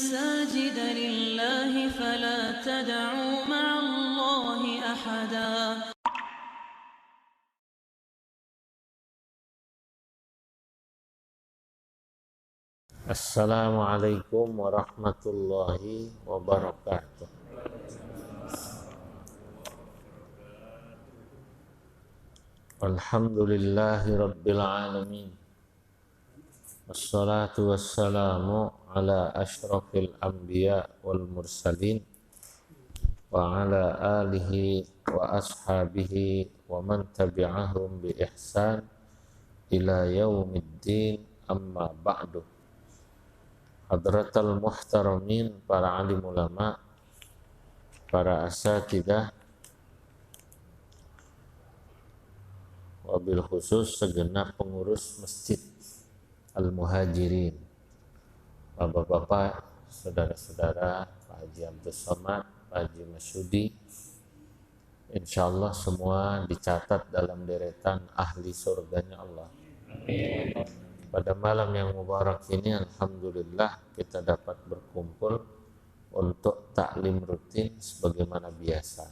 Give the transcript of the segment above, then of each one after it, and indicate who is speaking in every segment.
Speaker 1: المساجد لله فلا تدعوا مع الله أحدا.
Speaker 2: Assalamualaikum warahmatullahi wabarakatuh. Alhamdulillahi rabbil alamin. Wassalatu wassalamu ala ashrafil anbiya wal mursalin wa ala alihi wa ashabihi wa man tabi'ahum bi ihsan ila yaumiddin, amma ba'du. Hadratal muhtaramin, para alim ulama, para asatidah, wabil khusus segenap pengurus Masjid Al-Muhajirin, bapak-bapak, saudara-saudara, Pak Haji Abdus Somad, Pak Haji Masyudi, insyaallah semua dicatat dalam deretan ahli surganya Allah. Pada malam yang mubarak ini, alhamdulillah kita dapat berkumpul untuk taklim rutin sebagaimana biasa.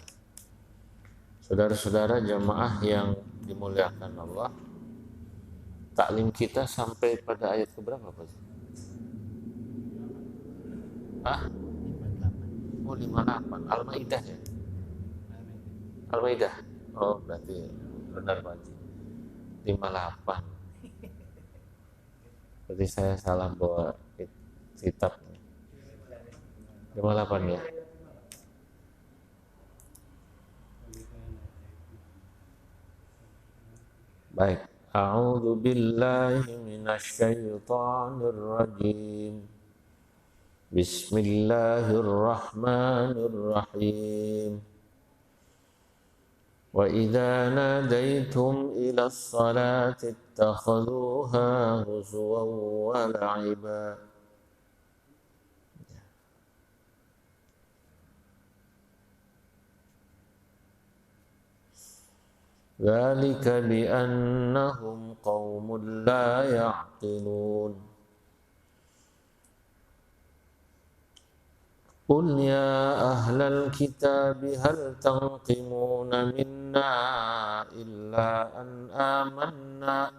Speaker 2: Saudara-saudara jamaah yang dimuliakan Allah, taklim kita sampai pada ayat keberapa Pak? Oh 58, Al-Maidah ya? Al-Maidah. Oh berarti benar Pak Haji, 58. Berarti saya salah bawa kitab. 58 ya? Baik. A'udzu billahi minasy syaithanir rajim. Bismillahirrahmanirrahim. Wa idza nadaitum ila sholati ittakhadhuha huzwan wa la'iba. Dzalika bi annahum qaumun la ya'qilun. Qul ya ahlal kitab hal tanqimuna minna illa an amanna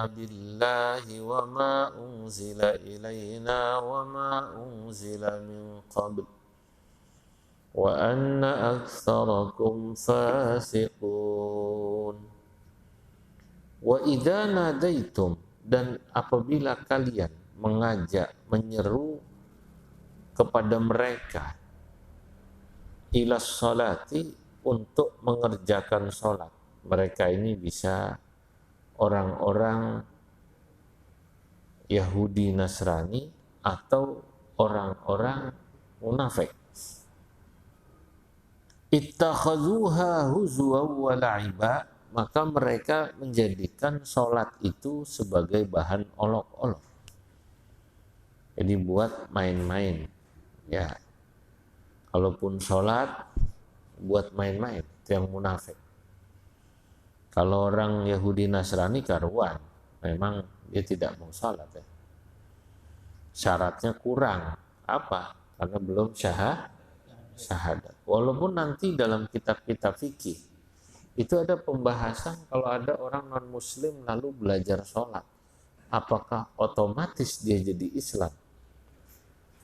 Speaker 2: billahi wa ma unzila ilayna wa ma unzila min qabl wa anna aktsarakum fasiqun. Wa idza nadaitum, dan apabila kalian mengajak, menyeru kepada mereka, ilas sholati, untuk mengerjakan sholat. Mereka ini bisa orang-orang Yahudi Nasrani atau orang-orang munafik. Ittakhadhuha huzwa wa la'iba, maka mereka menjadikan sholat itu sebagai bahan olok-olok. Jadi buat main-main, ya. Kalaupun sholat, buat main-main, itu yang munafik. Kalau orang Yahudi Nasrani karuan, memang dia tidak mau sholat ya. Syaratnya kurang, apa? Karena belum syahadat. Walaupun nanti dalam kitab-kitab fikih itu ada pembahasan kalau ada orang non-muslim lalu belajar sholat, apakah otomatis dia jadi Islam?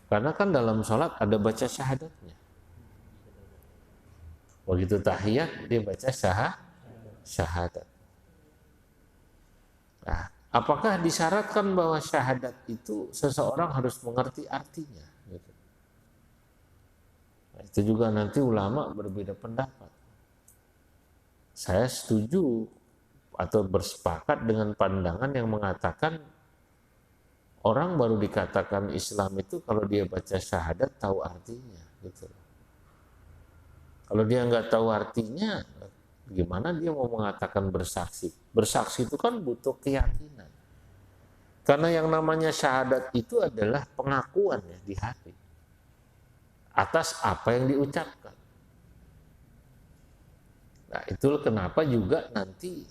Speaker 2: Karena kan dalam sholat ada baca syahadatnya. Begitu tahiyat dia baca syahadat. Nah, apakah disyaratkan bahwa syahadat itu seseorang harus mengerti artinya? Gitu. Nah, itu juga nanti ulama berbeda pendapat. Saya setuju atau bersepakat dengan pandangan yang mengatakan orang baru dikatakan Islam itu kalau dia baca syahadat tahu artinya, gitu. Kalau dia nggak tahu artinya, gimana dia mau mengatakan bersaksi? Bersaksi itu kan butuh keyakinan. Karena yang namanya syahadat itu adalah pengakuan ya di hati atas apa yang diucapkan. Nah, itu kenapa juga nanti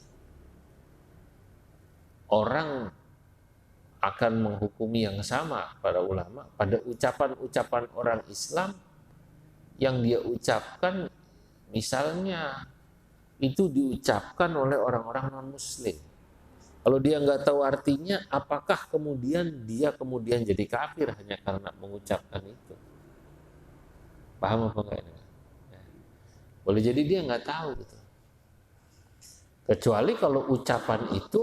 Speaker 2: orang akan menghukumi yang sama para ulama pada ucapan-ucapan orang Islam yang dia ucapkan, misalnya itu diucapkan oleh orang-orang non-muslim. Kalau dia nggak tahu artinya, apakah kemudian dia jadi kafir hanya karena mengucapkan itu? Paham apa enggak ini? Ya. Boleh jadi dia nggak tahu gitu. Kecuali kalau ucapan itu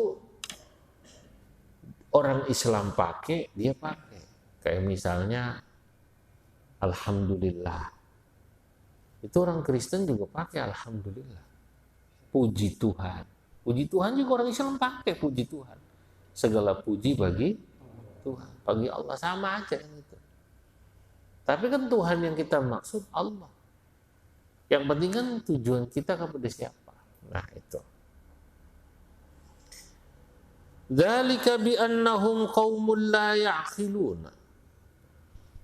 Speaker 2: orang Islam pakai, dia pakai. Kayak misalnya Alhamdulillah. Itu orang Kristen juga pakai Alhamdulillah. Puji Tuhan. Puji Tuhan juga orang Islam pakai puji Tuhan. Segala puji bagi Tuhan. Bagi Allah sama aja itu. Tapi kan Tuhan yang kita maksud Allah. Yang penting kan tujuan kita kepada siapa. Nah itu. Dzalika bi annahum qaumul la ya'qilun.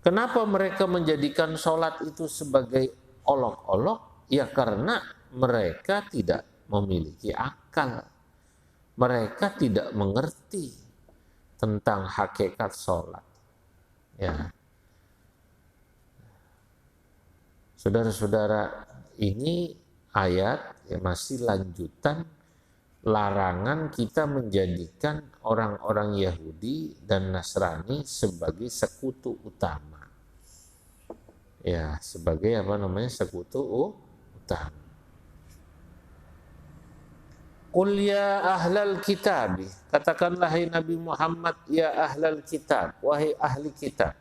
Speaker 2: Kenapa mereka menjadikan sholat itu sebagai olok-olok? Ya karena mereka tidak memiliki akal. Mereka tidak mengerti tentang hakikat sholat. Ya. Saudara-saudara, ini ayat yang masih lanjutan larangan kita menjadikan orang-orang Yahudi dan Nasrani sebagai sekutu utama. Ya, sebagai sekutu utama. Qul ya ahlal kitab, katakanlah hai Nabi Muhammad, ya ahlal kitab, wahai ahli kitab.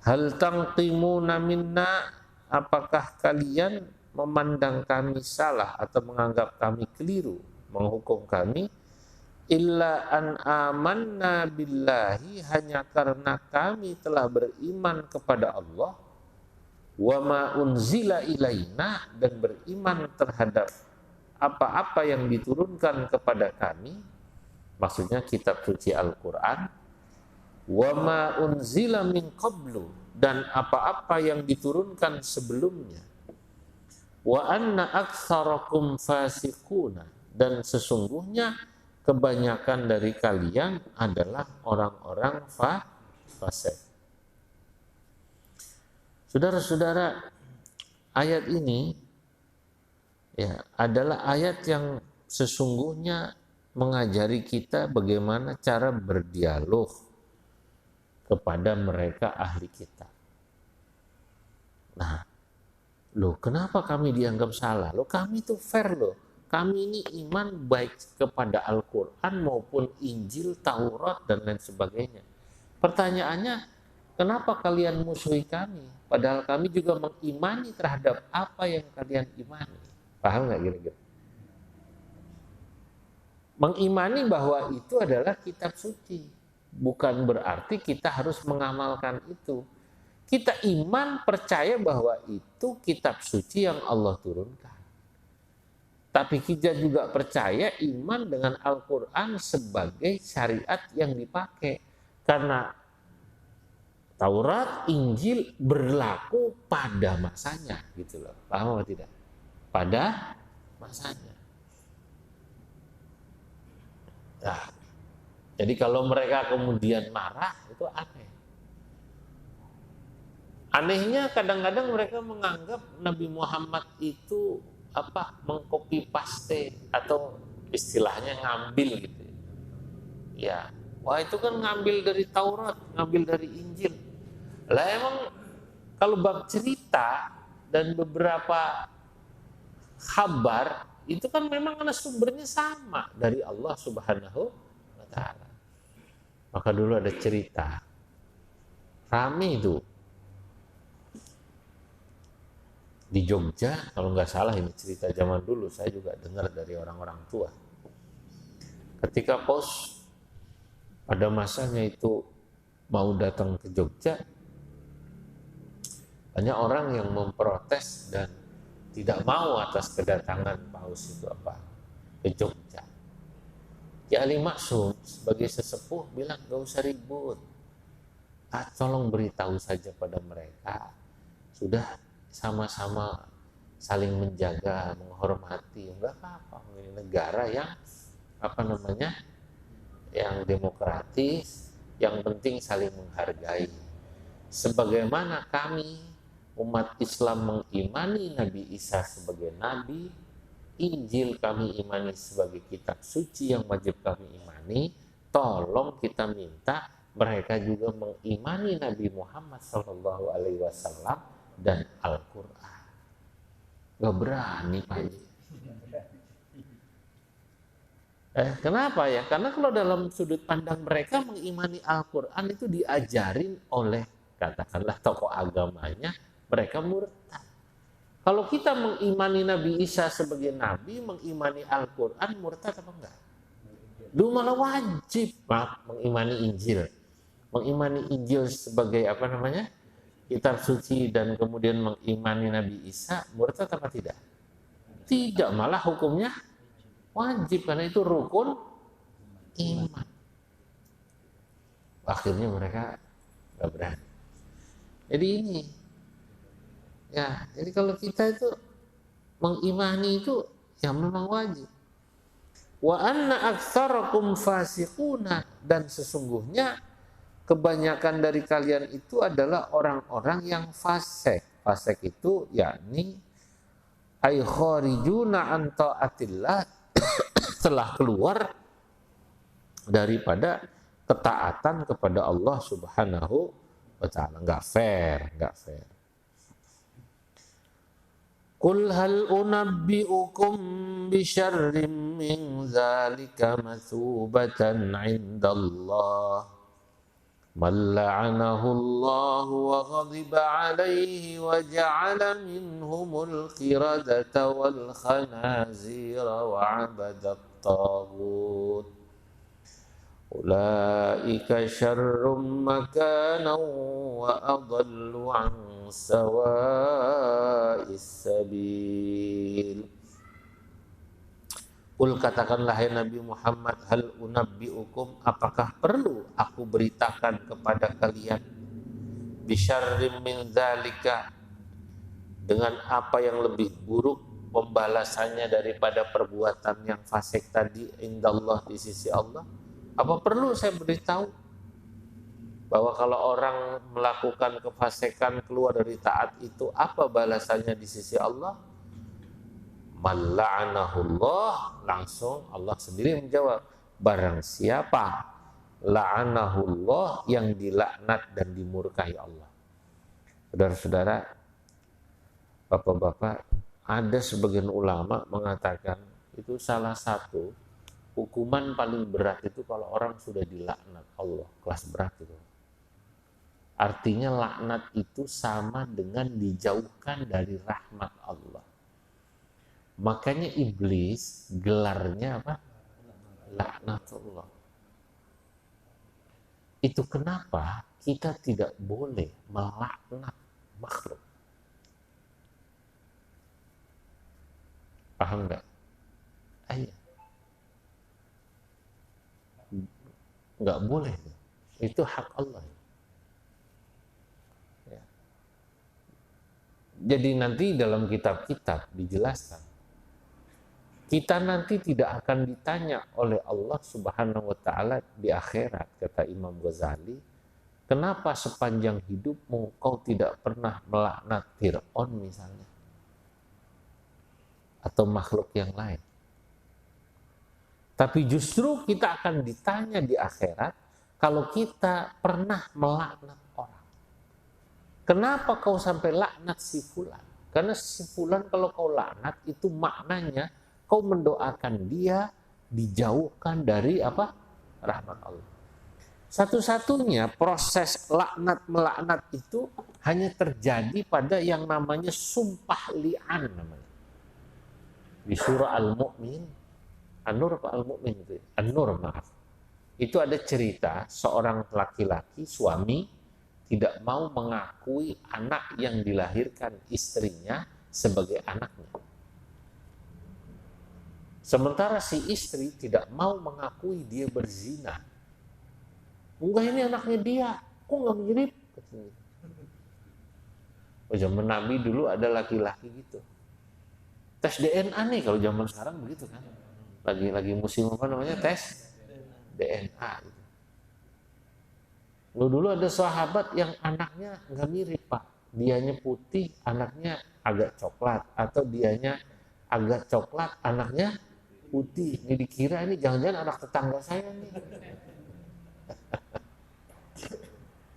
Speaker 2: Hal tangqimuna minna, apakah kalian memandang kami salah atau menganggap kami keliru, menghukum kami? Illa an amanna billahi, hanya karena kami telah beriman kepada Allah, wa ma unzila ilaina, dan beriman terhadap apa-apa yang diturunkan kepada kami, maksudnya kitab suci Al-Quran, wa ma unzila min qablu, dan apa-apa yang diturunkan sebelumnya, wa anna aktsarakum fasiquna, dan sesungguhnya kebanyakan dari kalian adalah orang-orang fasik. Saudara-saudara, ayat ini ya adalah ayat yang sesungguhnya mengajari kita bagaimana cara berdialog kepada mereka ahli kitab. Nah, loh kenapa kami dianggap salah? Loh kami itu fair loh. Kami ini iman baik kepada Al-Quran maupun Injil, Taurat, dan lain sebagainya. Pertanyaannya, kenapa kalian musuhi kami? Padahal kami juga mengimani terhadap apa yang kalian imani. Paham nggak kira-kira? Mengimani bahwa itu adalah kitab suci. Bukan berarti kita harus mengamalkan itu. Kita iman percaya bahwa itu kitab suci yang Allah turunkan. Tapi kita juga percaya iman dengan Al-Quran sebagai syariat yang dipakai. Karena Taurat, Injil berlaku pada masanya. Gitu loh. Paham atau tidak? Pada masanya. Nah, jadi kalau mereka kemudian marah, itu aneh. Anehnya kadang-kadang mereka menganggap Nabi Muhammad itu mengcopy paste atau istilahnya ngambil gitu. Ya, wah itu kan ngambil dari Taurat, ngambil dari Injil. Lah emang kalau bab cerita dan beberapa kabar itu kan memang karena sumbernya sama dari Allah Subhanahu wa Ta'ala. Maka dulu ada cerita rame itu di Jogja, kalau nggak salah ini cerita zaman dulu, saya juga dengar dari orang-orang tua. Ketika Paus pada masanya itu mau datang ke Jogja, banyak orang yang memprotes dan tidak mau atas kedatangan Paus itu ke Jogja. Ki Ali Maksum sebagai sesepuh bilang gak usah ribut, tolong beritahu saja pada mereka, sudah sama-sama saling menjaga, menghormati, enggak apa-apa. Ini negara yang yang demokratis, yang penting saling menghargai. Sebagaimana kami umat Islam mengimani Nabi Isa sebagai nabi, Injil kami imani sebagai kitab suci yang wajib kami imani, tolong kita minta mereka juga mengimani Nabi Muhammad SAW dan Al-Quran. Gak berani Pak Haji. Kenapa ya? Karena kalau dalam sudut pandang mereka mengimani Al-Quran itu diajarin oleh katakanlah tokoh agamanya, mereka murtad. Kalau kita mengimani Nabi Isa sebagai nabi, mengimani Al-Quran, murtad apa enggak? Lu malah wajib mengimani Injil. Mengimani Injil sebagai apa namanya? Kitab suci dan kemudian mengimani Nabi Isa, murtad apa tidak? Tidak, malah hukumnya wajib karena itu rukun iman. Akhirnya mereka enggak berani. Jadi ini, ya, jadi kalau kita itu mengimani itu ya memang wajib. Wa anna aktsarakum fasiquna, dan sesungguhnya kebanyakan dari kalian itu adalah orang-orang yang fasik. Fasik itu yakni ay kharijuna an taatillah, telah keluar daripada ketaatan kepada Allah Subhanahu wa ta'ala. Enggak fair. Qul hal unabbi'ukum bi syarrin min dzalika mathubatan 'indallah man la'anahu Allah wa ghadiba 'alaihi wa ja'ala minhumul qiradata wal khanazira wa 'abadat taghut ulaika syarrum makanan wa adallu 'an sawa'is sabil. Qul, katakanlah hai Nabi Muhammad, hal unabbi'ukum, apakah perlu aku beritakan kepada kalian bisyarrim min dzalika, dengan apa yang lebih buruk pembalasannya daripada perbuatan yang fasik tadi, indallah, di sisi Allah. Apa perlu saya beritahu bahwa kalau orang melakukan kefasikan keluar dari taat itu apa balasannya di sisi Allah? Man la'anahullah, langsung Allah sendiri menjawab, barang siapa la'anahullah, yang dilaknat dan dimurkai Allah. Saudara-saudara, bapak-bapak, ada sebagian ulama mengatakan itu salah satu hukuman paling berat itu kalau orang sudah dilaknat Allah, kelas berat itu. Artinya laknat itu sama dengan dijauhkan dari rahmat Allah. Makanya iblis gelarnya apa? Laknatullah. Itu kenapa kita tidak boleh melaknat makhluk. Paham nggak? Iya. Nggak boleh. Itu hak Allah. Ya. Jadi nanti dalam kitab-kitab dijelaskan, kita nanti tidak akan ditanya oleh Allah Subhanahu wa ta'ala di akhirat, kata Imam Ghazali, kenapa sepanjang hidupmu kau tidak pernah melaknat Fir'aun misalnya, atau makhluk yang lain. Tapi justru kita akan ditanya di akhirat kalau kita pernah melaknat orang. Kenapa kau sampai laknat si fulan? Karena si fulan kalau kau laknat itu maknanya kau mendoakan dia dijauhkan dari apa? Rahmat Allah. Satu-satunya proses laknat melaknat itu hanya terjadi pada yang namanya sumpah li'an namanya. Di surah Al-Mu'min, An-Nur apa Al-Mu'min itu? An-Nur, maaf. Itu ada cerita seorang laki-laki suami tidak mau mengakui anak yang dilahirkan istrinya sebagai anaknya. Sementara si istri tidak mau mengakui dia berzina. Enggak, ini anaknya dia, kok nggak mirip? Oh, zaman Nabi dulu ada laki-laki gitu. Tes DNA nih kalau zaman sekarang begitu kan. Lagi musim apa namanya, tes DNA. Dulu ada sahabat yang anaknya nggak mirip Pak, dianya putih, anaknya agak coklat, atau dianya agak coklat, anaknya putih. Ini dikira ini jangan-jangan anak tetangga saya nih.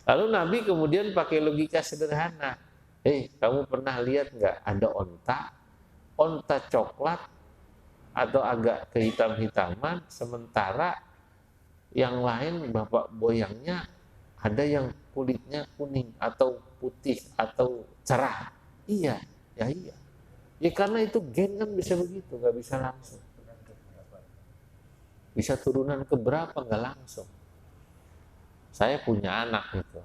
Speaker 2: Lalu Nabi kemudian pakai logika sederhana. Kamu pernah lihat nggak ada onta coklat atau agak kehitam-hitaman, sementara yang lain bapak boyangnya ada yang kulitnya kuning atau putih atau cerah. Iya. Ya karena itu gen kan bisa begitu, nggak bisa langsung. Bisa turunan ke berapa nggak langsung. Saya punya anak gitu.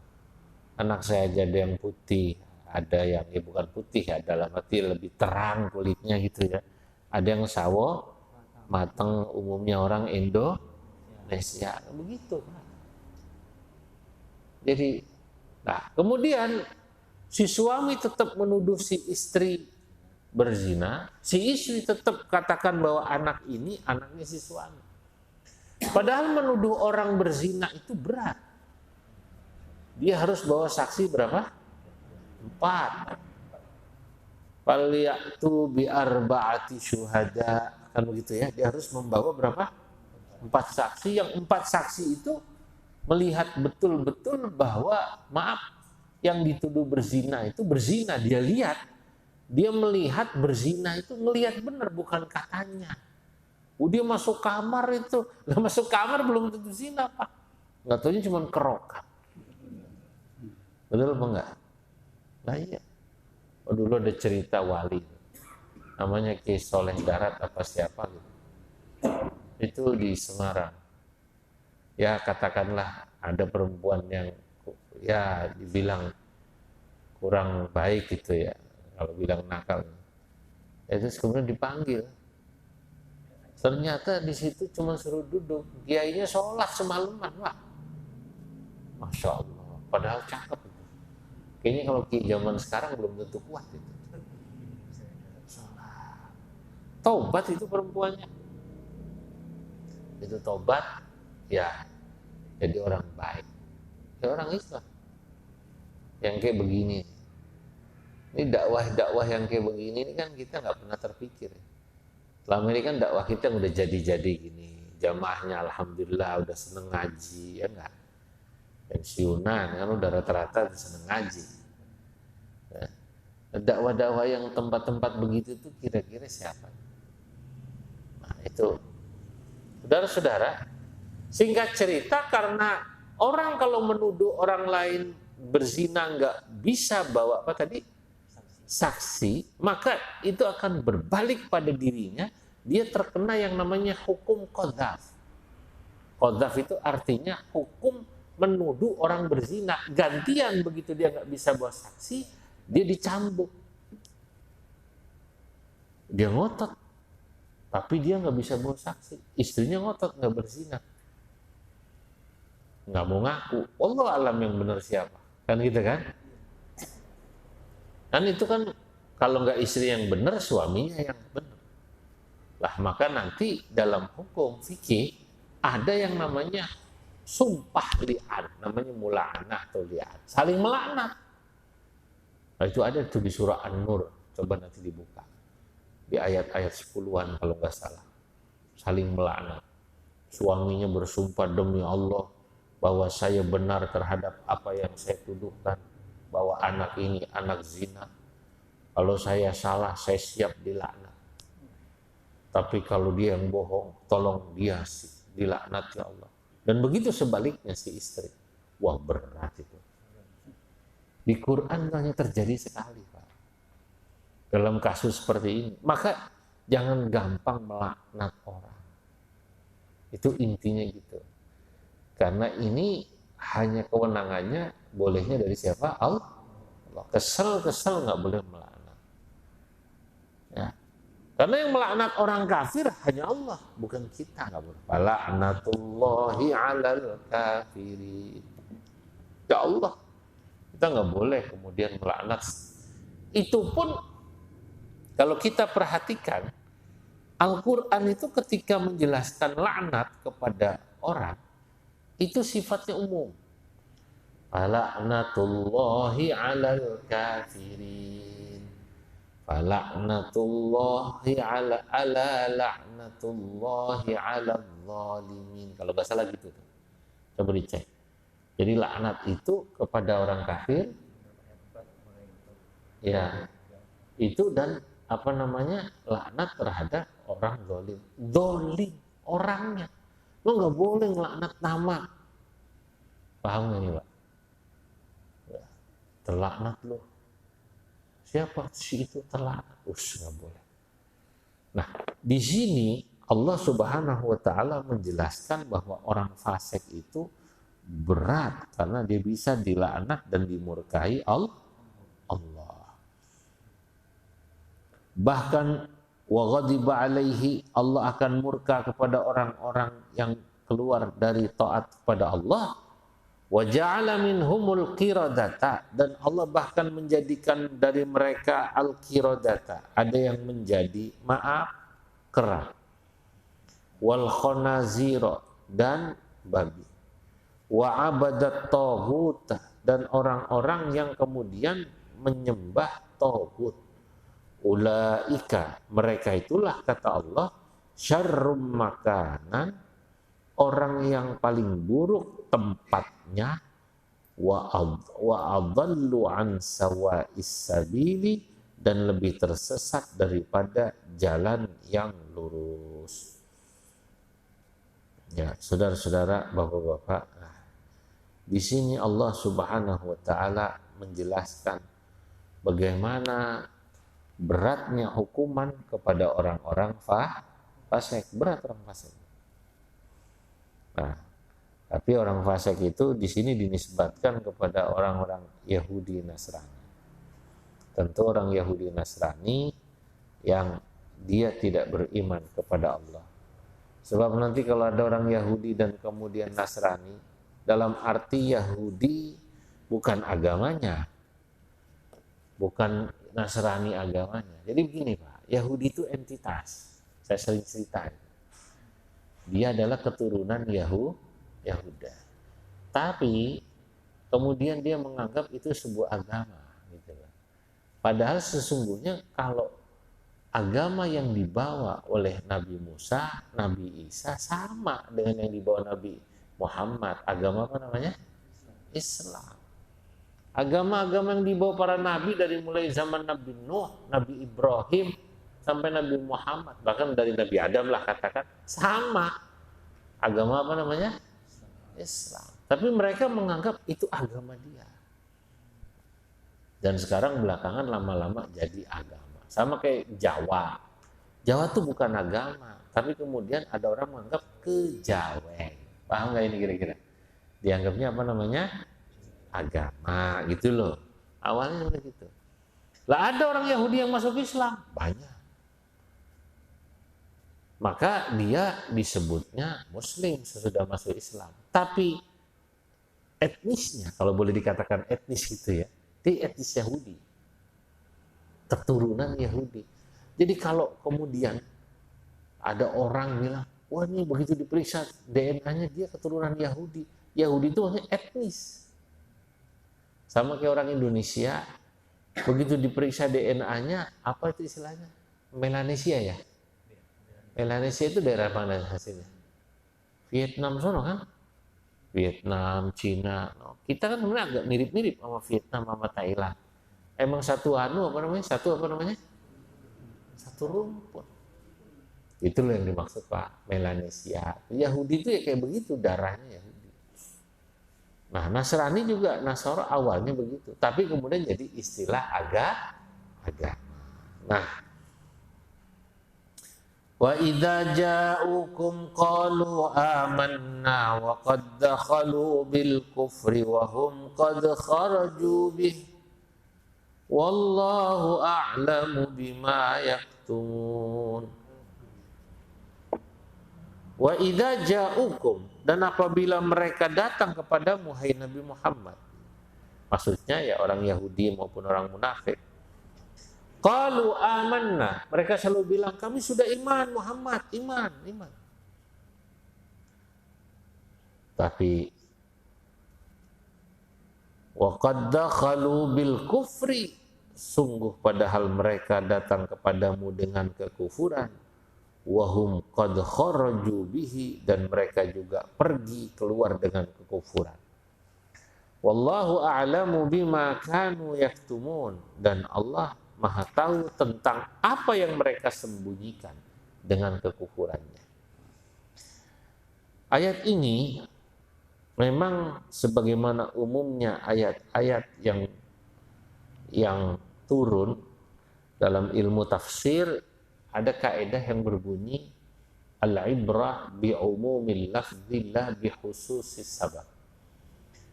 Speaker 2: Anak saya jadi yang putih, ada yang bukan putih ya, dalam arti lebih terang kulitnya gitu ya. Ada yang sawo, mateng umumnya orang Indonesia, begitu. Jadi, nah kemudian si suami tetap menuduh si istri berzina, si istri tetap katakan bahwa anak ini anaknya si suami. Padahal menuduh orang berzina itu berat. Dia harus bawa saksi berapa? 4. Falyatu bi arba'ati syuhada, kan begitu ya. Dia harus membawa berapa? 4 saksi. Yang 4 saksi itu melihat betul-betul bahwa yang dituduh berzina itu berzina. Dia lihat, dia melihat berzina itu melihat benar, bukan katanya. Dia masuk kamar itu, masuk kamar belum tentu zina Pak. Nggak taunya cuma kerokan. Betul apa enggak? Nah iya. Dulu ada cerita wali, namanya Ki Soleh Darat apa siapa gitu. Itu di Semarang. Ya katakanlah ada perempuan yang ya dibilang kurang baik gitu ya, kalau bilang nakal. Terus kemudian dipanggil. Ternyata di situ cuma suruh duduk. Kiainya sholat semalaman Pak. Masya Allah. Padahal cakep itu. Kayaknya kalau zaman sekarang belum tentu kuat itu. Sholat. Tobat itu perempuannya. Itu tobat, ya jadi orang baik. Ya orang Islam. Yang kayak begini. Ini dakwah-dakwah yang kayak begini ini kan kita nggak pernah terpikir. Selama ini kan dakwah kita udah jadi-jadi gini. Jamaahnya alhamdulillah udah seneng ngaji, ya enggak? Pensiunan kan udah rata-rata seneng ngaji. Ya. Dakwah-dakwah yang tempat-tempat begitu tuh kira-kira siapa? Nah itu, saudara-saudara, singkat cerita karena orang kalau menuduh orang lain berzina nggak bisa bawa apa tadi? Saksi, maka itu akan berbalik pada dirinya, dia terkena yang namanya hukum qadzaf. Qadzaf itu artinya hukum menuduh orang berzina, gantian begitu dia nggak bisa bawa saksi, dia dicambuk. Dia ngotot, tapi dia nggak bisa bawa saksi. Istrinya ngotot nggak berzina, nggak mau ngaku. Allah alam yang benar siapa, kan gitu kan? Kan itu kan kalau nggak istri yang benar, suaminya yang benar. Lah maka nanti dalam hukum fikih ada yang namanya sumpah li'an, namanya mula'anah atau li'an, saling melaknat. Nah, itu ada tuh di surah An-Nur, coba nanti dibuka. Di ayat-ayat 10-an kalau nggak salah. Saling melaknat. Suaminya bersumpah demi Allah bahwa saya benar terhadap apa yang saya tuduhkan, bahwa anak ini anak zina. Kalau saya salah, saya siap dilaknat. Tapi kalau dia yang bohong, tolong dia dilaknat ya Allah. Dan begitu sebaliknya si istri. Wah berat itu. Di Quran hanya terjadi sekali Pak. Dalam kasus seperti ini. Maka jangan gampang melaknat orang. Itu intinya gitu. Karena ini hanya kewenangannya, bolehnya dari siapa? Allah. Kesel nggak boleh melaknat. Ya. Karena yang melaknat orang kafir hanya Allah, bukan kita. Nggak boleh. Laknatullahi 'alal kafirin. Ya Allah, kita nggak boleh kemudian melaknat. Itu pun kalau kita perhatikan, Al-Quran itu ketika menjelaskan laknat kepada orang, Itu sifatnya umum. Fala'natullahi 'alal kafirin. Fala'natullahi 'ala la'natullahi 'alal zalimin. Kalau nggak salah gitu tuh. Coba dicek. Jadi laknat itu kepada orang kafir. Ya. Itu dan apa namanya? Laknat terhadap orang zalim. Zalim orangnya. Lo nggak boleh ngelaknat nama. Paham nggak nih, Pak? Ya. Terlaknat lo. Siapa sih itu terlaknat? Nggak boleh. Nah, di sini Allah Subhanahu wa taala menjelaskan bahwa orang fasik itu berat karena dia bisa dilaknat dan dimurkai Allah. Bahkan wa ghadiba alaihi, Allah akan murka kepada orang-orang yang keluar dari taat kepada Allah. Wa ja'ala minhumul qiradata, dan Allah bahkan menjadikan dari mereka al-qiradata, ada yang menjadi kera. Wal khanazira, dan babi. Wa abadat taghut, dan orang-orang yang kemudian menyembah taghut. Ulaika, mereka itulah kata Allah, syarrum makanan, orang yang paling buruk tempatnya, wa adallu an sawa'is sabili, dan lebih tersesat daripada jalan yang lurus. Ya, saudara-saudara, bapak-bapak, di sini Allah Subhanahu wa taala menjelaskan bagaimana beratnya hukuman kepada orang-orang fasik. Berat orang fasik. Nah, tapi orang fasik itu di sini dinisbatkan kepada orang-orang Yahudi Nasrani. Tentu orang Yahudi Nasrani yang dia tidak beriman kepada Allah. Sebab nanti kalau ada orang Yahudi dan kemudian Nasrani, dalam arti Yahudi bukan agamanya, bukan Nasrani agamanya. Jadi begini Pak, Yahudi itu entitas. Saya sering cerita. Dia adalah keturunan Yahuda. Tapi kemudian dia menganggap itu sebuah agama. Gitu. Padahal sesungguhnya kalau agama yang dibawa oleh Nabi Musa, Nabi Isa sama dengan yang dibawa Nabi Muhammad. Agama apa namanya? Islam. Agama-agama yang dibawa para nabi dari mulai zaman Nabi Nuh, Nabi Ibrahim, sampai Nabi Muhammad, bahkan dari Nabi Adam lah katakan, sama. Agama apa namanya? Islam. Tapi mereka menganggap itu agama dia. Dan sekarang belakangan lama-lama jadi agama. Sama kayak Jawa. Jawa itu bukan agama, tapi kemudian ada orang menganggap kejaweng. Paham nggak ini kira-kira? Dianggapnya apa namanya? Agama gitu loh. Awalnya begitu. Lah ada orang Yahudi yang masuk Islam, banyak. Maka dia disebutnya Muslim sesudah masuk Islam. Tapi etnisnya, kalau boleh dikatakan etnis gitu ya, dia etnis Yahudi, keturunan Yahudi. Jadi kalau kemudian ada orang bilang, wah ini begitu diperiksa DNA-nya dia keturunan Yahudi. Yahudi itu maksudnya etnis. Sama kayak orang Indonesia, begitu diperiksa DNA-nya, apa itu istilahnya? Melanesia ya? Melanesia itu daerah mana hasilnya? Vietnam sono kan? Vietnam, Cina. Kita kan sebenarnya agak mirip-mirip sama Vietnam, sama Thailand. Emang satu apa namanya? Satu rumput. Itu loh yang dimaksud Pak, Melanesia. Yahudi itu ya kayak begitu, darahnya Yahudi. Nah, Nasrani juga, Nasara awalnya begitu, tapi kemudian jadi istilah agama. Nah, wa idza ja'ukum qalu amanna wa qad dakhalu bil kufri wa hum qad kharaju bih wallahu a'lamu bima yaktumun. Wa idza ja'ukum, dan apabila mereka datang kepadamu hai Nabi Muhammad, maksudnya ya orang Yahudi maupun orang munafik, qalu amanna, mereka selalu bilang kami sudah iman Muhammad, iman. Tapi wa qad dakhalu bil kufri, sungguh padahal mereka datang kepadamu dengan kekufuran, wahum qad kharaju bihi, dan mereka juga pergi keluar dengan kekufuran. Wallahu a'lamu bima kanu yaktumun, dan Allah Maha tahu tentang apa yang mereka sembunyikan dengan kekufurannya. Ayat ini memang sebagaimana umumnya ayat-ayat yang turun dalam ilmu tafsir, ada kaidah yang berbunyi al-ibrah bi umumil lafzi la bi khususis sabab.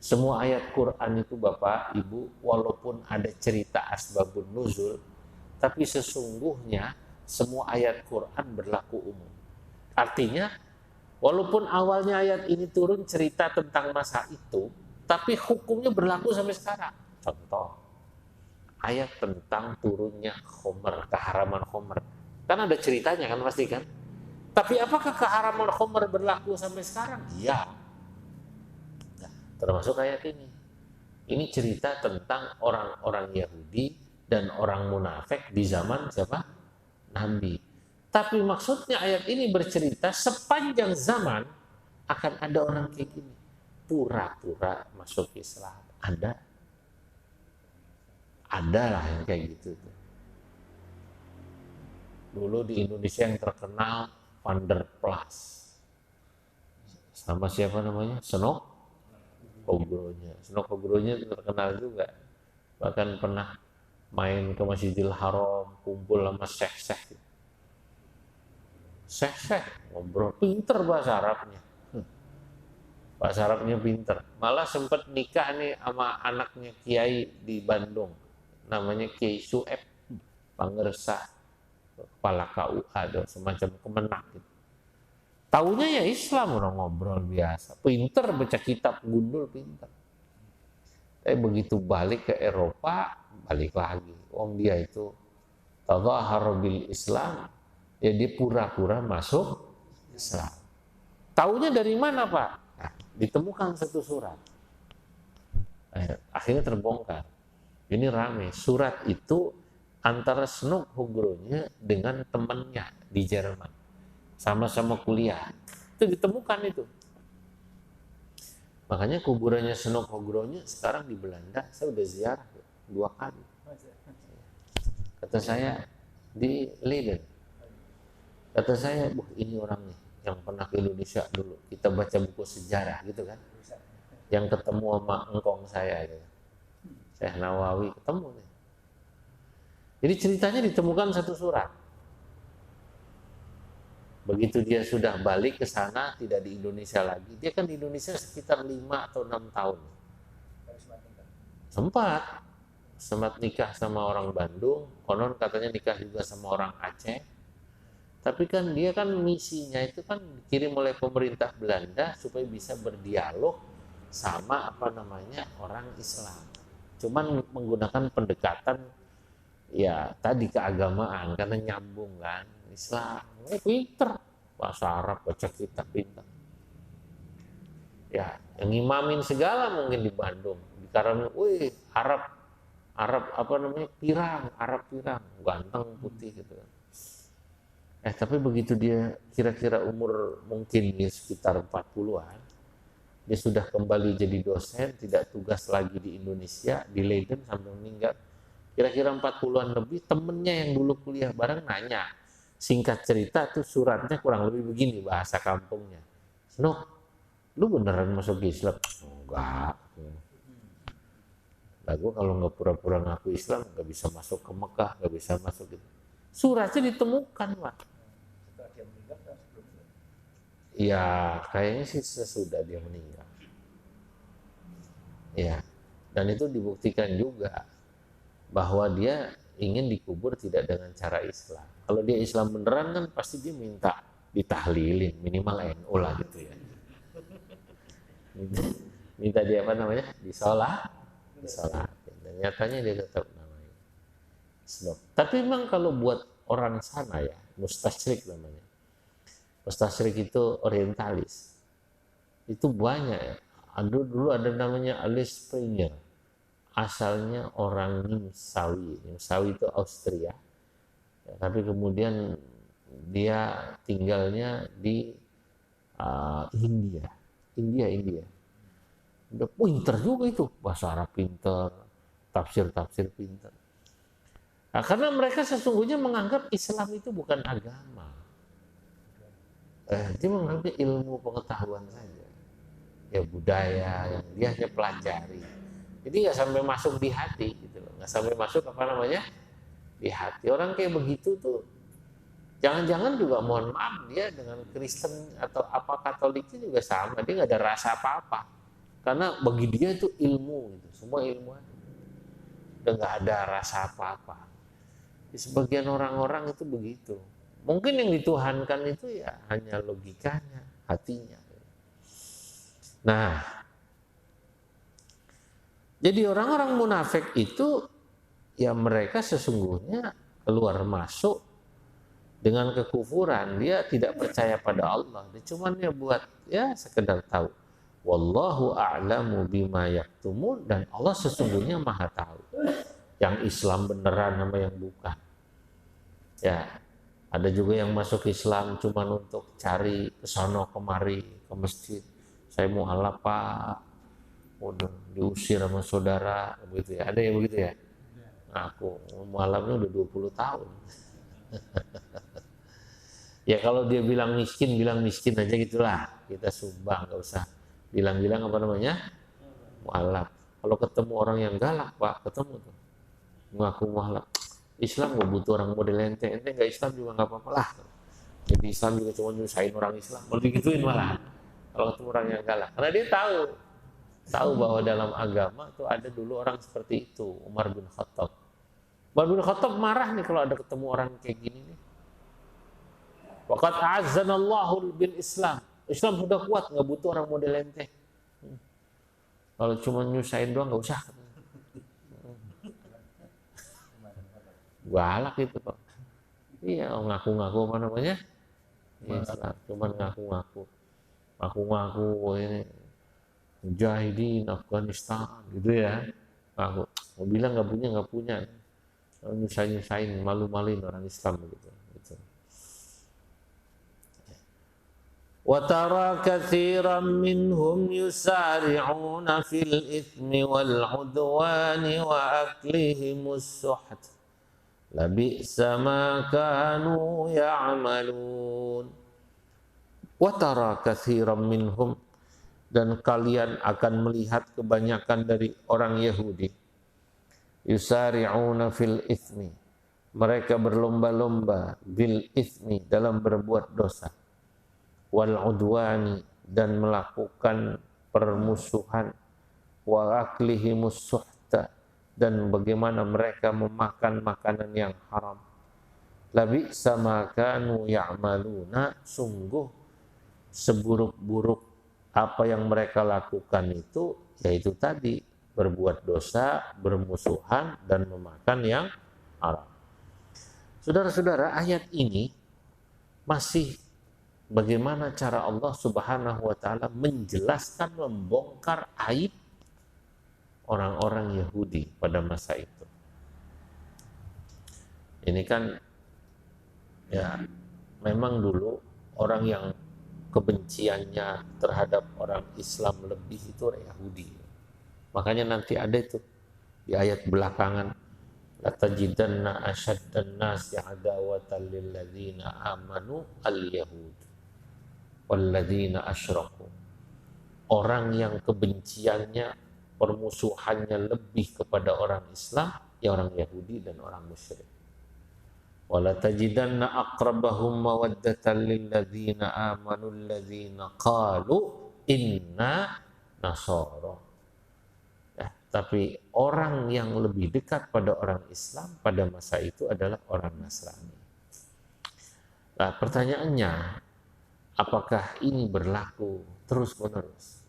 Speaker 2: Semua ayat Quran itu Bapak, Ibu, walaupun ada cerita asbabun nuzul, tapi sesungguhnya semua ayat Quran berlaku umum. Artinya, walaupun awalnya ayat ini turun cerita tentang masa itu, tapi hukumnya berlaku sampai sekarang. Contoh, ayat tentang turunnya khomer, keharaman khomer. Kan ada ceritanya kan pasti kan? Tapi apakah keharaman khomer berlaku sampai sekarang? Iya. Nah, termasuk ayat ini. Ini cerita tentang orang-orang Yahudi dan orang munafik di zaman siapa? Nabi. Tapi maksudnya ayat ini bercerita sepanjang zaman akan ada orang kayak gini. Pura-pura masuk Islam. Ada lah yang kayak gitu. Dulu di Indonesia yang terkenal Van der Plas. Sama siapa namanya? Senok Ogronya terkenal juga. Bahkan pernah main ke Masjidil Haram, kumpul sama syekh-syekh. Syekh ngobrol, pinter bahasa Arabnya. Bahasa Arabnya pinter. Malah sempat nikah nih sama anaknya Kiai di Bandung. Namanya Kiai Sueb, Pangersa, kepala KUA, semacam kemenak gitu. Taunya ya Islam, orang ngobrol biasa. Pinter, baca kitab gundul, pinter. Tapi begitu balik ke Eropa, balik lagi. Dia itu tadhahara bil Islam, ya dia pura-pura masuk Islam. Taunya dari mana Pak? Nah, ditemukan satu surat. Akhirnya terbongkar. Ini rame. Surat itu antara Snok Hogronya dengan temannya di Jerman. Sama-sama kuliah. Itu ditemukan itu. Makanya kuburannya Snok Hogronya sekarang di Belanda, saya udah ziarah 2 kali. Kata saya di Leiden. Kata saya, ini orangnya yang pernah ke Indonesia dulu. Kita baca buku sejarah gitu kan. Yang ketemu sama engkong saya gitu. Syekh Nawawi ketemu nih. Jadi ceritanya ditemukan satu surat. Begitu dia sudah balik ke sana, tidak di Indonesia lagi. Dia kan di Indonesia sekitar 5 atau 6 tahun. Sempat nikah sama orang Bandung, konon katanya nikah juga sama orang Aceh. Tapi kan dia kan misinya itu kan dikirim oleh pemerintah Belanda supaya bisa berdialog sama orang Islam. Cuman menggunakan pendekatan ya tadi keagamaan, karena nyambung kan Islam. Pinter bahasa Arab, baca kitab, pinter. Ya, yang ngimamin segala mungkin di Bandung. Karena Arab Arab pirang, ganteng putih gitu. Tapi begitu dia kira-kira umur mungkin ya sekitar 40-an, dia sudah kembali jadi dosen, tidak tugas lagi di Indonesia, di Leiden sampai meninggal. Kira-kira 40-an lebih, temennya yang dulu kuliah bareng nanya, singkat cerita tuh suratnya kurang lebih begini bahasa kampungnya. Snok, lu beneran masuk Islam? Enggak. Nah, gue kalau nggak pura-pura ngaku Islam nggak bisa masuk ke Mekah, nggak bisa masuk gitu. Suratnya ditemukan, Pak. Ya, kayaknya sih sesudah dia meninggal. Ya, dan itu dibuktikan juga bahwa dia ingin dikubur tidak dengan cara Islam. Kalau dia Islam beneran kan pasti dia minta ditahlilin, minimal NU lah gitu ya. Minta dia disolat. Dan nyatanya dia tetap namanya Islam. Tapi memang kalau buat orang sana ya, mustasyrik namanya. Mustasyrik itu orientalis. Itu banyak ya. Dulu ada namanya Alice Springer, asalnya orang Nimsawi. Nimsawi itu Austria ya, tapi kemudian dia tinggalnya di India. India udah pinter juga itu, bahasa Arab pinter, tafsir pinter. Nah, karena mereka sesungguhnya menganggap Islam itu bukan agama, dia menganggap ilmu pengetahuan saja, ya budaya yang dia hanya pelajari. Jadi nggak sampai masuk di hati gitu loh, nggak sampai masuk apa namanya di hati. Orang kayak begitu tuh, jangan-jangan juga mohon maaf dia dengan Kristen atau apa Katoliknya juga sama, dia nggak ada rasa apa-apa, karena bagi dia itu ilmu gitu, semua ilmuwan, udah nggak ada rasa apa-apa. Di sebagian orang-orang itu begitu. Mungkin yang dituhankan itu ya hanya logikanya, hatinya. Nah, jadi orang-orang munafik itu ya mereka sesungguhnya keluar masuk dengan kekufuran. Dia tidak percaya pada Allah. Dia cuma dia buat ya sekedar tahu. Wallahu a'lamu bima yaktumun, dan Allah sesungguhnya maha tahu. Yang Islam beneran sama yang bukan. Ya, ada juga yang masuk Islam cuma untuk cari kesono kemari ke masjid. Saya mau halal Pak, udah diusir sama saudara, begitu ya. Ada yang begitu ya? Nah, aku malamnya udah 20 tahun. Ya kalau dia bilang miskin aja gitulah. Kita sumbang, nggak usah bilang-bilang apa namanya? Mualaf. Kalau ketemu orang yang galak Pak, ketemu tuh ngaku mualaf. Islam nggak butuh orang model ente nggak Islam juga nggak apa-apa lah. Jadi Islam juga cuma nyusahin orang Islam, mau digituin malah. Kalau ketemu orang yang galak, karena dia tahu bahwa dalam agama tuh ada dulu orang seperti itu, Umar bin Khattab. Umar bin Khattab marah nih kalau ada ketemu orang kayak gini nih. Waqad a'azzanallahu bil Islam. Islam sudah kuat, nggak butuh orang model ente. Kalau cuma nyusahin doang nggak usah. Galak itu Pak. Iya, ngaku-ngaku apa namanya? Islam, cuman ngaku-ngaku ini mujahidin Afghanistan gitu ya. Ngaku, mau bilang nggak punya. Nyusahin, malu-maluin orang Islam gitu. Wa tara katsiran minhum yusari'una fil itsmi wal 'udwani wa aklihimus suht. Labi'sa ma kanu ya'malun. Wa tara katsiran minhum, dan kalian akan melihat kebanyakan dari orang Yahudi, yusari'una fil itsmi, mereka berlomba-lomba bil itsmi, dalam berbuat dosa, wal udwani, dan melakukan permusuhan, wa aklihimus suhta, dan bagaimana mereka memakan makanan yang haram. Labi'sa ma kanu ya'maluna, sungguh seburuk-buruk apa yang mereka lakukan itu, yaitu tadi berbuat dosa, bermusuhan, dan memakan yang haram. Saudara-saudara, ayat ini masih bagaimana cara Allah Subhanahu wa taala menjelaskan, membongkar aib orang-orang Yahudi pada masa itu. Ini kan ya memang dulu orang yang kebenciannya terhadap orang Islam lebih itu orang Yahudi. Makanya nanti ada itu di ayat belakangan, latajidanna asyaddan nasi adawatan lil ladzina amanu al-yahud wal ladzina asyraku. Orang yang kebenciannya, permusuhannya lebih kepada orang Islam, ya orang Yahudi dan orang musyrik. Wala tajidanna aqrabahum mawaddatan lil ladzina amanu alladzina qalu inna nasara. Ya, tapi orang yang lebih dekat pada orang Islam pada masa itu adalah orang Nasrani. Nah, pertanyaannya, apakah ini berlaku terus-menerus?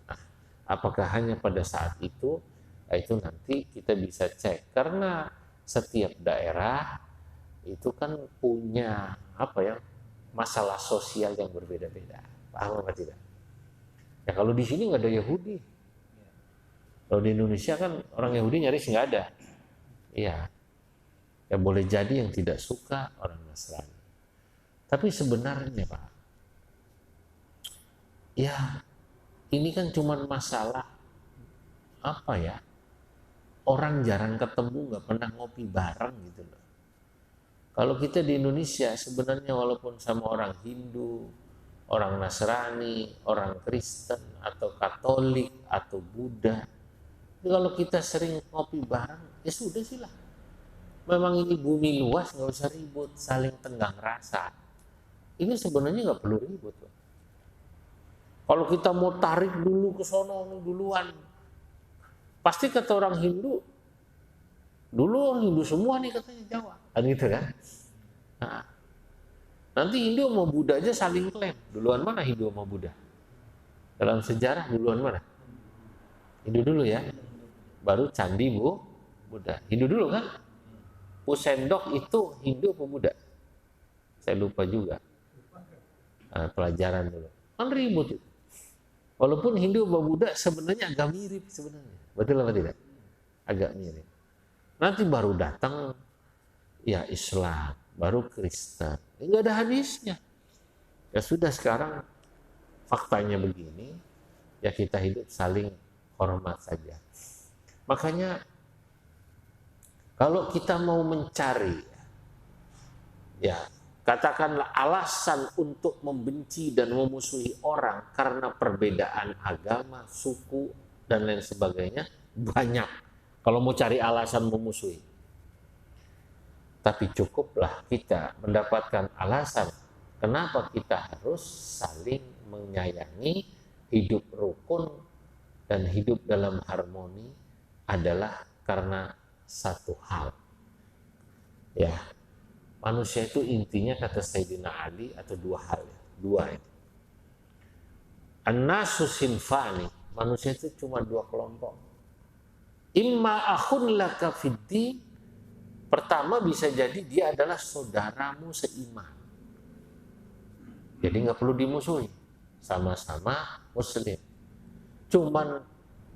Speaker 2: Apakah hanya pada saat itu? Nah, itu nanti kita bisa cek, karena setiap daerah itu kan punya masalah sosial yang berbeda-beda. Paham apa tidak? Ya kalau di sini nggak ada Yahudi. Kalau di Indonesia kan orang Yahudi nyaris nggak ada. Iya. Ya boleh jadi yang tidak suka orang Nasrani. Tapi sebenarnya Pak, ya ini kan cuma masalah apa ya? Orang jarang ketemu, nggak pernah ngopi bareng gitu loh. Kalau kita di Indonesia sebenarnya walaupun sama orang Hindu, orang Nasrani, orang Kristen, atau Katolik, atau Buddha, kalau kita sering ngopi bareng, ya sudah sih lah. Memang ini bumi luas, nggak usah ribut, saling tenggang rasa. Ini sebenarnya nggak perlu ribut. Kalau kita mau tarik dulu ke sono duluan, pasti kata orang Hindu, dulu orang Hindu semua nih katanya Jawa, kan gitu kan? Nah, nanti Hindu sama Buddha aja saling klaim. Duluan mana Hindu sama Buddha? Dalam sejarah duluan mana? Hindu dulu ya, baru Candi Buddha. Hindu dulu kan? Pusendok itu Hindu apa Buddha? Saya lupa juga. Nah, pelajaran dulu. Kan ribut itu. Walaupun Hindu sama Buddha sebenarnya agak mirip sebenarnya. Betul apa tidak? Agak mirip. Nanti baru datang ya Islam, baru Kristen. Enggak ada hadisnya. Ya sudah sekarang faktanya begini, ya kita hidup saling hormat saja. Makanya kalau kita mau mencari ya katakanlah alasan untuk membenci dan memusuhi orang karena perbedaan agama, suku, dan lain sebagainya, banyak. Kalau mau cari alasan memusuhi. Tapi cukuplah kita mendapatkan alasan kenapa kita harus saling menyayangi, hidup rukun, dan hidup dalam harmoni adalah karena satu hal. Ya, manusia itu intinya kata Sayyidina Ali atau dua hal, dua ini. An-nasu sinfani, manusia itu cuma dua kelompok. Imma akhun laka fid-din, pertama bisa jadi dia adalah saudaramu seiman. Jadi nggak perlu dimusuhi, sama-sama Muslim. Cuman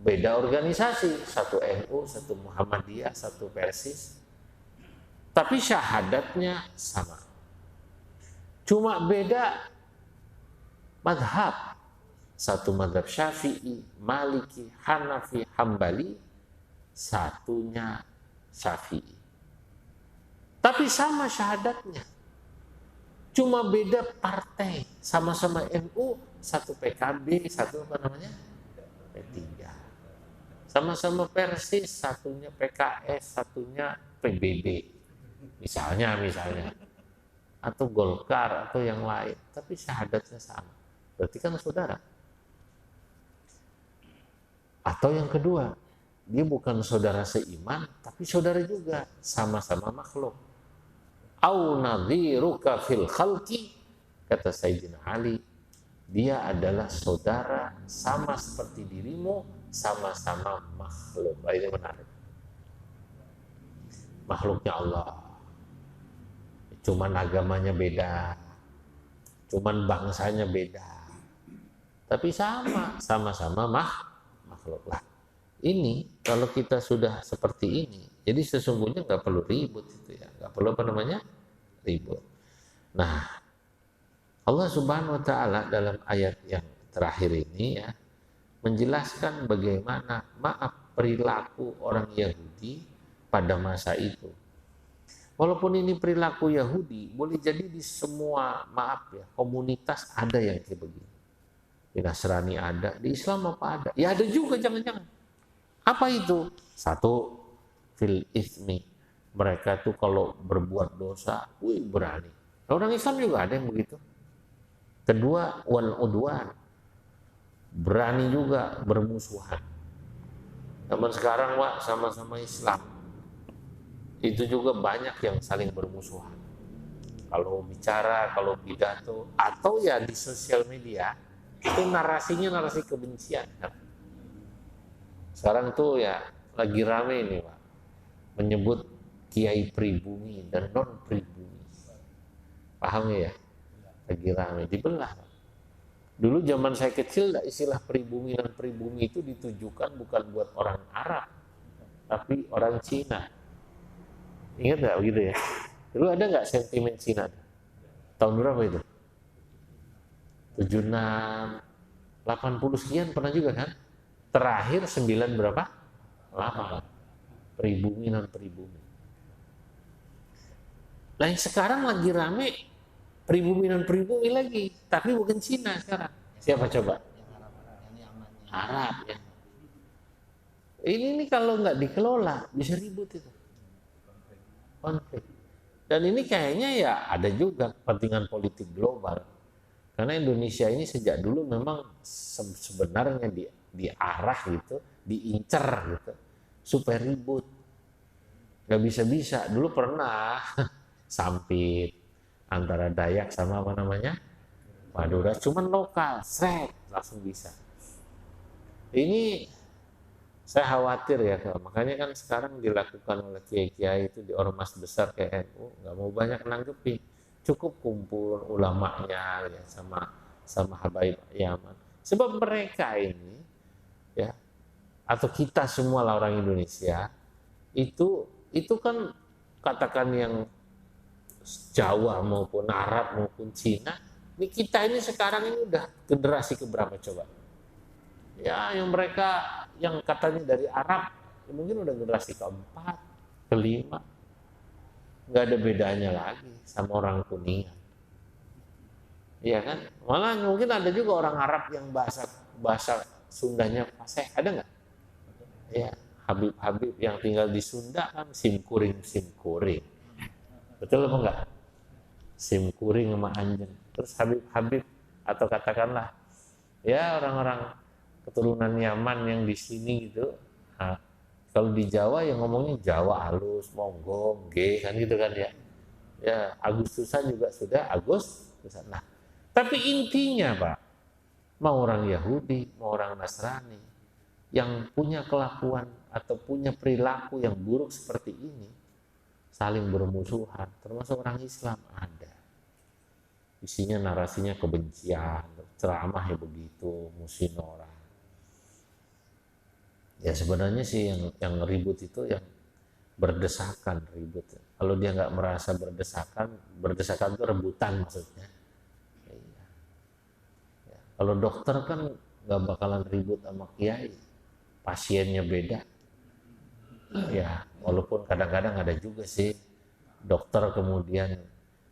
Speaker 2: beda organisasi, satu NU, satu Muhammadiyah, satu Persis. Tapi syahadatnya sama. Cuma beda madhab. Satu madhab Syafi'i, Maliki, Hanafi, Hambali. Satunya Syafi'i. Tapi sama syahadatnya. Cuma beda partai. Sama-sama NU, satu PKB, satu apa namanya? P3. Sama-sama Persis, satunya PKS, satunya PBB. Misalnya atau Golkar atau yang lain, tapi syahadatnya sama, berarti kan saudara. Atau yang kedua, dia bukan saudara seiman tapi saudara juga, sama-sama makhluk. Au nadhiruka fil khalqi, kata Sayyidina Ali, dia adalah saudara sama seperti dirimu, sama-sama makhluk. Ini menarik. Makhluknya Allah, cuman agamanya beda, cuman bangsanya beda, tapi sama-sama makhluk lah. Ini kalau kita sudah seperti ini, jadi sesungguhnya nggak perlu ribut itu ya, nggak perlu ribut. Nah, Allah Subhanahu Wa Taala dalam ayat yang terakhir ini ya menjelaskan bagaimana perilaku orang Yahudi pada masa itu. Walaupun ini perilaku Yahudi, boleh jadi di semua, komunitas ada yang kayak begini. Di Nasrani ada, di Islam apa ada? Ya ada juga, jangan-jangan. Apa itu? Satu, fil ismi. Mereka tuh kalau berbuat dosa, berani. Orang Islam juga ada yang begitu. Kedua, wal udwan. Berani juga bermusuhan. Zaman sekarang, sama-sama Islam. Itu juga banyak yang saling bermusuhan. Kalau bicara, kalau pidato, atau ya di sosial media, itu narasinya narasi kebencian. Sekarang tuh ya lagi rame ini Pak, menyebut kiai pribumi dan non pribumi. Paham ya? Lagi rame, dibelah Pak. Dulu zaman saya kecil, istilah pribumi dan pribumi itu ditujukan bukan buat orang Arab, tapi orang Cina. Ingat nggak begitu ya? Dulu ada nggak sentimen Cina? Tahun berapa itu? 76, 80 sekian pernah juga kan? Terakhir 9 berapa? 8. Pribumi non pribumi. Nah yang sekarang lagi rame pribumi non pribumi lagi, tapi bukan Cina sekarang. Siapa coba? Arab ya. Ini kalau nggak dikelola bisa ribut itu. Konflik. Dan ini kayaknya ya ada juga kepentingan politik global. Karena Indonesia ini sejak dulu memang sebenarnya diarah gitu, diincer gitu, supaya ribut. Gak bisa-bisa. Dulu pernah sampit antara Dayak sama apa namanya? Madura, cuman lokal, sret, langsung bisa. Ini saya khawatir ya, makanya kan sekarang dilakukan oleh kiai-kiai itu di ormas besar kayak NU, nggak mau banyak nanggepin, cukup kumpul ulamanya ya sama habaib Yaman. Sebab mereka ini ya, atau kita semua lah orang Indonesia itu kan katakan yang Jawa maupun Arab maupun Cina, ini kita ini sekarang ini udah generasi keberapa coba? Ya, yang mereka yang katanya dari Arab, ya mungkin udah generasi keempat, kelima, nggak ada bedanya lagi sama orang Kuningan, iya kan? Malah mungkin ada juga orang Arab yang bahasa Sundanya fasih, ada nggak? Ya, Habib-habib yang tinggal di Sunda kan simkuring, betul apa enggak? Simkuring sama anjing. Terus Habib-habib atau katakanlah ya orang-orang keturunan Yaman yang di sini gitu. Nah, kalau di Jawa yang ngomongnya Jawa halus, monggo, nggih kan gitu kan ya. Ya, Agustusan juga sudah Agustusan. Nah, tapi intinya Pak, mau orang Yahudi, mau orang Nasrani yang punya kelakuan atau punya perilaku yang buruk seperti ini, saling bermusuhan, termasuk orang Islam ada. Isinya narasinya kebencian, ceramah ya begitu, musuhin orang. Ya sebenarnya sih yang ribut itu yang berdesakan ribut. Kalau dia nggak merasa berdesakan itu rebutan maksudnya. Iya. Ya, kalau dokter kan nggak bakalan ribut sama kiai, pasiennya beda. Ya walaupun kadang-kadang ada juga sih dokter kemudian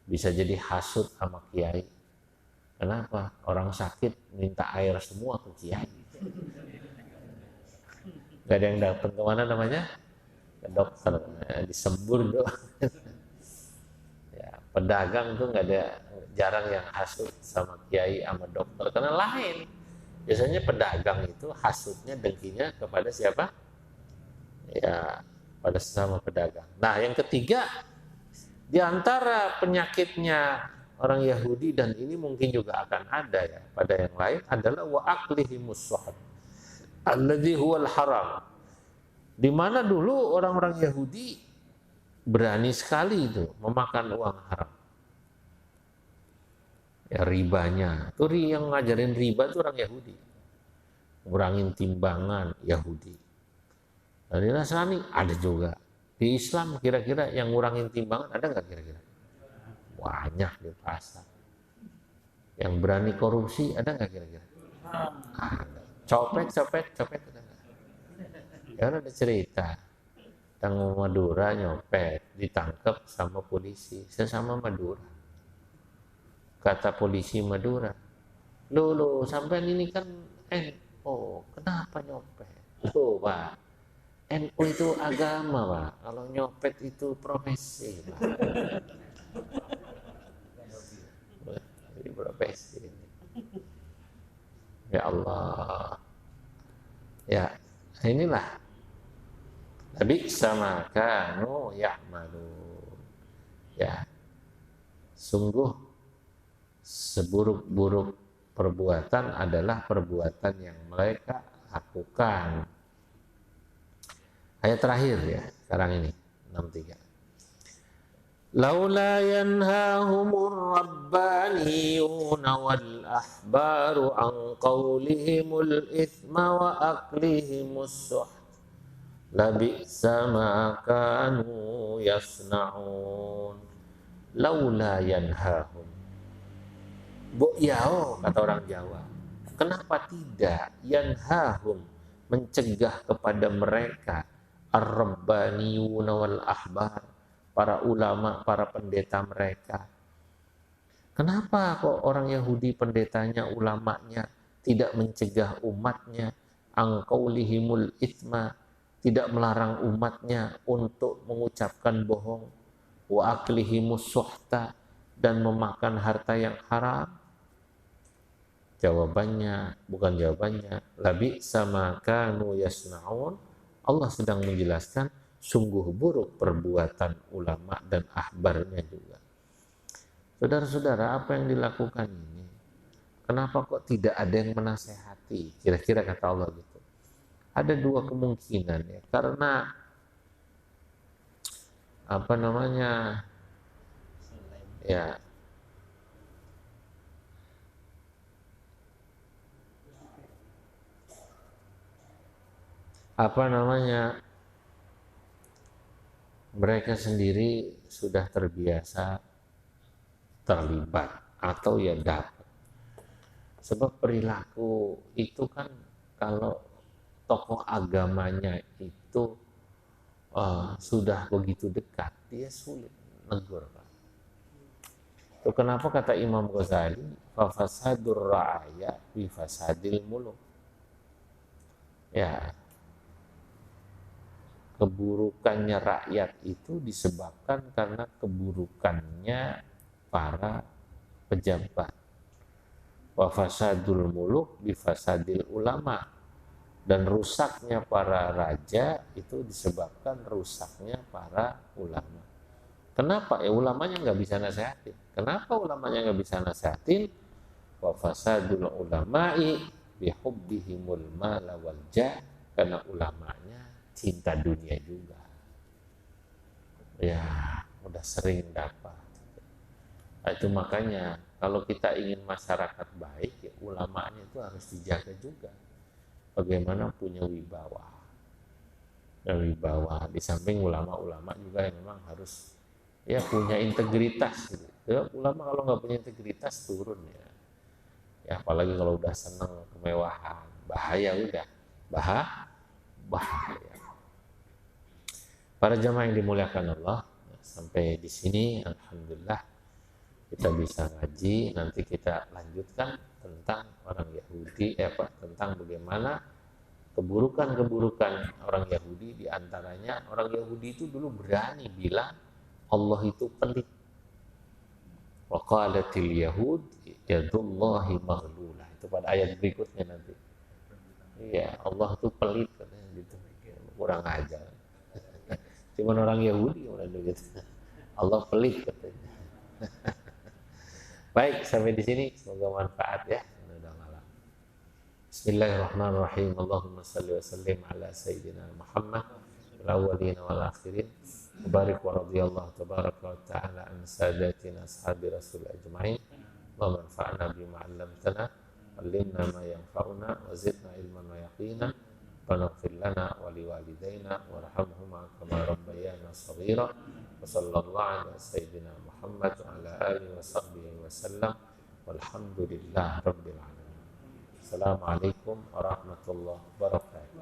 Speaker 2: bisa jadi hasut sama kiai. Kenapa? Orang sakit minta air semua ke kiai. Gak ada yang datang kemana namanya? Ke dokter, disembur doang. Ya, pedagang tuh nggak ada, jarang yang hasut sama kiai sama dokter karena lain. Biasanya pedagang itu hasutnya dengkinya kepada siapa? Ya, pada sesama pedagang. Nah, yang ketiga di antara penyakitnya orang Yahudi dan ini mungkin juga akan ada ya pada yang lain adalah wa aklihimus suhud alladzi huwal haram. Di mana dulu orang-orang Yahudi berani sekali itu memakan uang haram. Ya ribanya. Itu yang ngajarin riba itu orang Yahudi. Ngurangin timbangan Yahudi. Dan di Nasrani ada juga. Di Islam kira-kira yang ngurangin timbangan ada nggak kira-kira? Banyak di pasar. Yang berani korupsi ada nggak kira-kira? Ada. Copet ada nggak? Ya ada cerita. Yang Madura nyopet, ditangkap sama polisi, sesama Madura. Kata polisi Madura, lo sampean ini kan NU, kenapa nyopet? Loh Pak, NU itu agama Pak, kalau nyopet itu profesi Pak. Jadi profesi. Ya Allah. Ya, inilah. Nabi sama kanu ya'malu. Ya. Sungguh seburuk-buruk perbuatan adalah perbuatan yang mereka lakukan. Ayat terakhir ya, sekarang ini 63. laula yanhahumur rabbaniyuna wal ahbaru an qawlihimul ithma wa aklihimus suh labi'sa ma kanu yasna'un. Laula yanhahum, Bok yao kata orang Jawa, kenapa tidak yanhahum, mencegah kepada mereka ar-rabbaniyuna wal ahbar, para ulama, para pendeta mereka. Kenapa kok orang Yahudi pendetanya, ulamanya tidak mencegah umatnya angkaulihimul itsma, tidak melarang umatnya untuk mengucapkan bohong, wa aklihimus suhta, dan memakan harta yang haram? Jawabannya, labi sama kanu yasnaun. Allah sedang menjelaskan sungguh buruk perbuatan ulama dan ahbarnya juga. Saudara-saudara, apa yang dilakukan ini? Kenapa kok tidak ada yang menasehati? Kira-kira kata Allah gitu. Ada dua kemungkinan ya, karena ya mereka sendiri sudah terbiasa terlibat atau ya dapat. Sebab perilaku itu kan kalau tokoh agamanya itu sudah begitu dekat, dia sulit negur. Itu kenapa kata Imam Ghazali, fasadur ra'aya bi fasadil muluk. Ya, keburukannya rakyat itu disebabkan karena keburukannya para pejabat. Wa fasadul muluk bi fasadil ulama, dan rusaknya para raja itu disebabkan rusaknya para ulama. Kenapa? Ya ulamanya nggak bisa nasihatin. Kenapa ulamanya nggak bisa nasihatin? Wa fasadul ulama'i bihubbihimul mala wal jah, karena ulamanya cinta dunia juga. Ya, udah sering dapat. Itu makanya kalau kita ingin masyarakat baik, ya ulamanya itu harus dijaga juga. Bagaimana punya wibawa. Dan wibawa di samping ulama-ulama juga yang memang harus ya punya integritas. Gitu. Ya, ulama kalau nggak punya integritas turun ya. Ya apalagi kalau udah senang kemewahan, bahaya udah. Bahaya. Para jamaah yang dimuliakan Allah, sampai di sini alhamdulillah kita bisa ngaji. Nanti kita lanjutkan tentang orang Yahudi, tentang bagaimana keburukan-keburukan orang Yahudi. Di antaranya orang Yahudi itu dulu berani bilang Allah itu pelit. Wa qalatil yahud yadullahi maghlulah. Itu pada ayat berikutnya nanti. Iya, Allah itu pelit katanya gitu. Kurang ajar. Cuman orang Yahudi orang gitu. Allah pelit katanya. Baik, sampai di sini semoga manfaat ya. Bismillahirrahmanirrahim. Allahumma salli wa sallim ala sayyidina Muhammad wal awwalin wal akhirin. Mubarak wa radhiyallahu tabaraka wa ta'ala an sadatina ashabi rasul ajma'in. Wa manfa'na bima 'allamtana, 'allimna ma yanfa'una wa zidna ilman wa yaqina. Waghfir lana wa liwalidayna warhamhuma kama rabbayana shaghira. Wa sallallahu ala sayyidina Muhammad wa ala alihi wa sahbihi wa sallam. Walhamdulillah rabbil alamin. Assalamualaikum warahmatullahi wabarakatuh.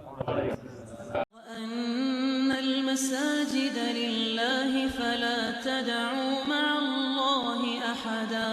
Speaker 1: وأن المساجد لله فلا تدعوا مع الله أحدا